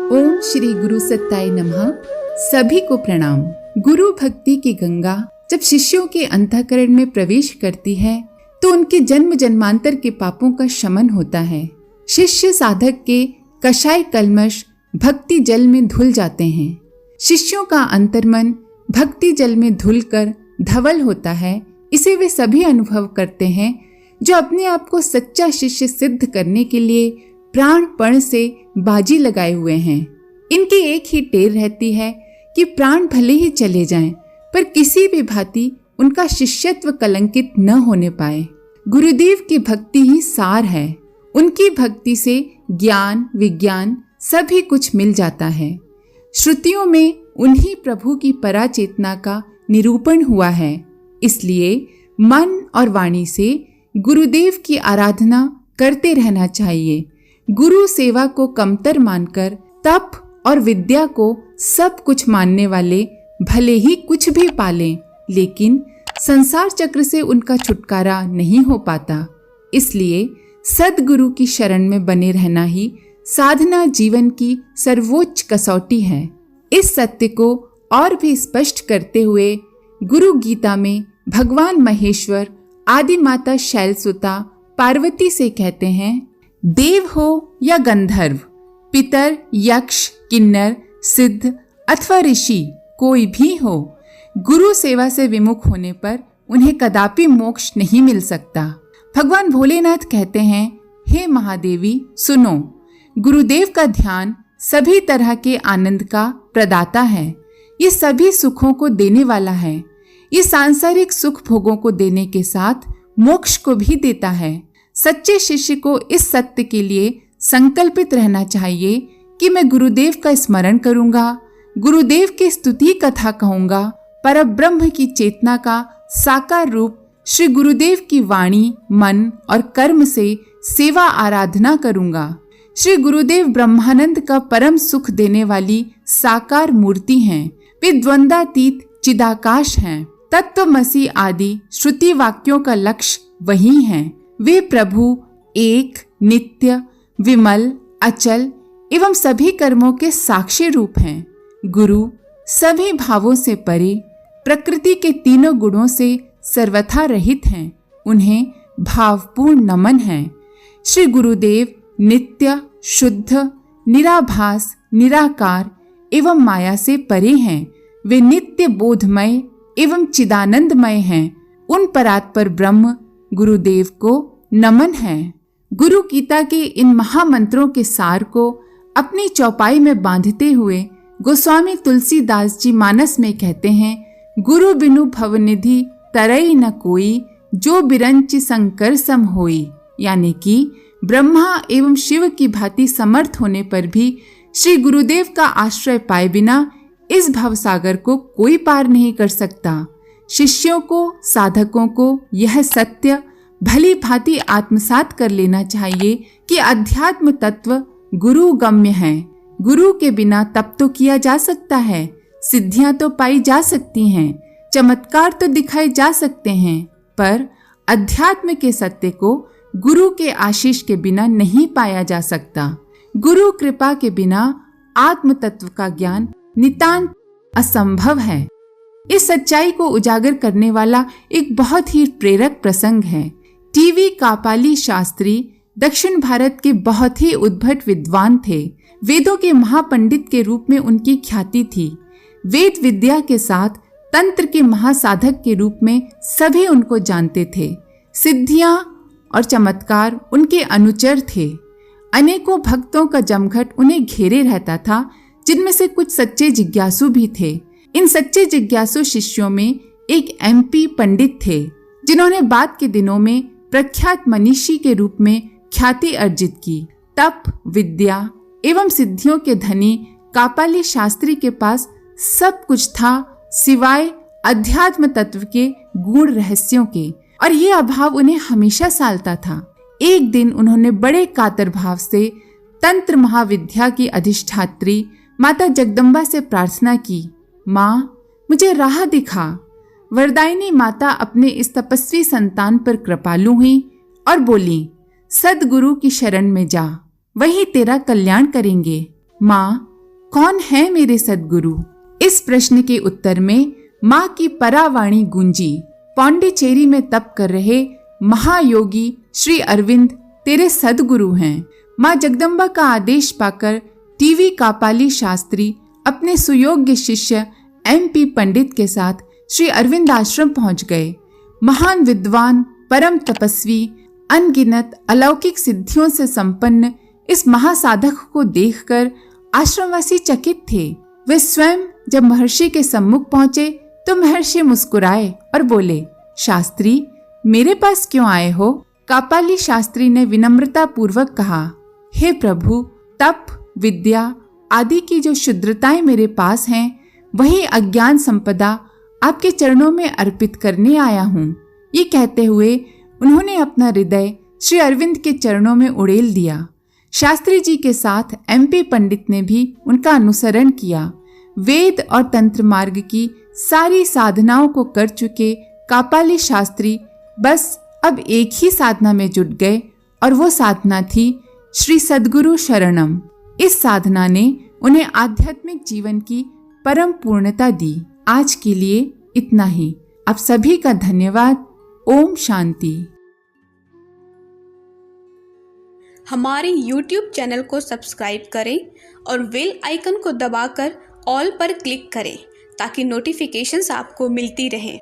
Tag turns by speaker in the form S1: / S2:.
S1: ओम श्री गुरु सत्ताय नमः। सभी को प्रणाम। गुरु भक्ति की गंगा जब शिष्यों के अंतःकरण में प्रवेश करती है तो उनके जन्म जन्मांतर के पापों का शमन होता है। शिष्य साधक के कषाय कल्मश भक्ति जल में धुल जाते हैं। शिष्यों का अंतर्मन भक्ति जल में धुलकर धवल होता है। इसे वे सभी अनुभव करते हैं जो अपने आप को सच्चा शिष्य सिद्ध करने के लिए प्राणपण से बाजी लगाए हुए हैं। इनकी एक ही टेर रहती है कि प्राण भले ही चले जाएं, पर किसी भी भांति उनका शिष्यत्व कलंकित न होने पाए। गुरुदेव की भक्ति ही सार है। उनकी भक्ति से ज्ञान विज्ञान सभी कुछ मिल जाता है। श्रुतियों में उन्हीं प्रभु की पराचेतना का निरूपण हुआ है। इसलिए मन और वाणी से गुरुदेव की आराधना करते रहना चाहिए। गुरु सेवा को कमतर मानकर तप और विद्या को सब कुछ मानने वाले भले ही कुछ भी पालें, लेकिन संसार चक्र से उनका छुटकारा नहीं हो पाता। इसलिए सद्गुरु की शरण में बने रहना ही साधना जीवन की सर्वोच्च कसौटी है। इस सत्य को और भी स्पष्ट करते हुए गुरु गीता में भगवान महेश्वर आदि माता शैलसुता पार्वती से कहते हैं, देव हो या गंधर्व, पितर यक्ष किन्नर सिद्ध अथवा ऋषि कोई भी हो, गुरु सेवा से विमुख होने पर उन्हें कदापि मोक्ष नहीं मिल सकता। भगवान भोलेनाथ कहते हैं, हे महादेवी सुनो, गुरुदेव का ध्यान सभी तरह के आनंद का प्रदाता है। ये सभी सुखों को देने वाला है। ये सांसारिक सुख भोगों को देने के साथ मोक्ष को भी देता है। सच्चे शिष्य को इस सत्य के लिए संकल्पित रहना चाहिए कि मैं गुरुदेव का स्मरण करूंगा, गुरुदेव की स्तुति कथा कहूंगा, परब्रह्म की चेतना का साकार रूप श्री गुरुदेव की वाणी मन और कर्म से सेवा आराधना करूंगा। श्री गुरुदेव ब्रह्मानंद का परम सुख देने वाली साकार मूर्ति हैं। वे द्वंद्वातीत चिदाकाश हैं। तत्वमसि आदि श्रुति वाक्यों का लक्ष्य वही है। वे प्रभु एक नित्य विमल अचल एवं सभी कर्मों के साक्षी रूप हैं। गुरु सभी भावों से परे, प्रकृति के तीनों गुणों से सर्वथा रहित हैं। उन्हें भावपूर्ण नमन है। श्री गुरुदेव नित्य शुद्ध निराभास निराकार एवं माया से परे हैं। वे नित्य बोधमय एवं चिदानंदमय हैं। उन परात्पर ब्रह्म गुरुदेव को नमन है। गुरु गीता के इन महामंत्रों के सार को अपनी चौपाई में बांधते हुए गोस्वामी तुलसीदास जी मानस में कहते हैं, गुरु बिनु भवनिधि तरई न कोई, जो बिरंच शंकर सम होई। यानी कि ब्रह्मा एवं शिव की भांति समर्थ होने पर भी श्री गुरुदेव का आश्रय पाए बिना इस भवसागर को कोई पार नहीं कर सकता। शिष्यों को साधकों को यह सत्य भली भांति आत्मसात कर लेना चाहिए कि अध्यात्म तत्व गुरु गम्य है। गुरु के बिना तप तो किया जा सकता है, सिद्धियां तो पाई जा सकती हैं, चमत्कार तो दिखाए जा सकते हैं, पर अध्यात्म के सत्य को गुरु के आशीष के बिना नहीं पाया जा सकता। गुरु कृपा के बिना आत्म तत्व का ज्ञान नितांत असंभव है। इस सच्चाई को उजागर करने वाला एक बहुत ही प्रेरक प्रसंग है। टीवी कापाली शास्त्री दक्षिण भारत के बहुत ही उद्भट विद्वान थे। वेदों के महापंडित के रूप में उनकी ख्याति थी। वेद विद्या के साथ तंत्र के महासाधक के रूप में सभी उनको जानते थे। सिद्धियां और चमत्कार उनके अनुचर थे। अनेकों भक्तों का जमघट उन्हें घेरे रहता था, जिनमें से कुछ सच्चे जिज्ञासु भी थे। इन सच्चे जिज्ञासु शिष्यों में एक MP पंडित थे, जिन्होंने बाद के दिनों में प्रख्यात मनीषी के रूप में ख्याति अर्जित की। तप विद्या एवं सिद्धियों के धनी कापाली शास्त्री के पास सब कुछ था सिवाय अध्यात्म तत्व के गूढ़ रहस्यों के, और ये अभाव उन्हें हमेशा सालता था। एक दिन उन्होंने बड़े कातर भाव से तंत्र महाविद्या की अधिष्ठात्री माता जगदम्बा से प्रार्थना की, माँ मुझे राह दिखा। वरदायिनी माता अपने इस तपस्वी संतान पर कृपालु हुई और बोली, सदगुरु की शरण में जा, वही तेरा कल्याण करेंगे। माँ कौन है मेरे सद्गुरु? इस प्रश्न के उत्तर में माँ की परावाणी गूंजी। पौंडीचेरी में तप कर रहे महायोगी श्री अरविंद तेरे सद्गुरु हैं। माँ जगदम्बा का आदेश पाकर टीवी कापाली शास्त्री अपने सुयोग्य शिष्य MP पंडित के साथ श्री अरविंद आश्रम पहुंच गए। महान विद्वान, परम तपस्वी, अनगिनत अलौकिक सिद्धियों से संपन्न इस महासाधक को देखकर आश्रमवासी चकित थे। वे स्वयं जब महर्षि के सम्मुख पहुंचे तो महर्षि मुस्कुराए और बोले, शास्त्री मेरे पास क्यों आए हो? कापाली शास्त्री ने विनम्रता पूर्वक कहा, हे प्रभु, तप, विद्या आदि की जो शुद्रताएं मेरे पास हैं, वही अज्ञान संपदा आपके चरणों में अर्पित करने आया हूँ। ये कहते हुए उन्होंने अपना हृदय श्री अरविंद के चरणों में उड़ेल दिया। शास्त्री जी के साथ MP पंडित ने भी उनका अनुसरण किया। वेद और तंत्र मार्ग की सारी साधनाओं को कर चुके कापाली शास्त्री बस अब एक ही साधना में जुट गए और वो साधना थी श्री सद्गुरु शरणम। इस साधना ने उन्हें आध्यात्मिक जीवन की परम पूर्णता दी। आज के लिए इतना ही। आप सभी का धन्यवाद। ओम शांति।
S2: हमारे YouTube चैनल को सब्सक्राइब करें और बेल आइकन को दबाकर ऑल पर क्लिक करें ताकि नोटिफिकेशंस आपको मिलती रहें।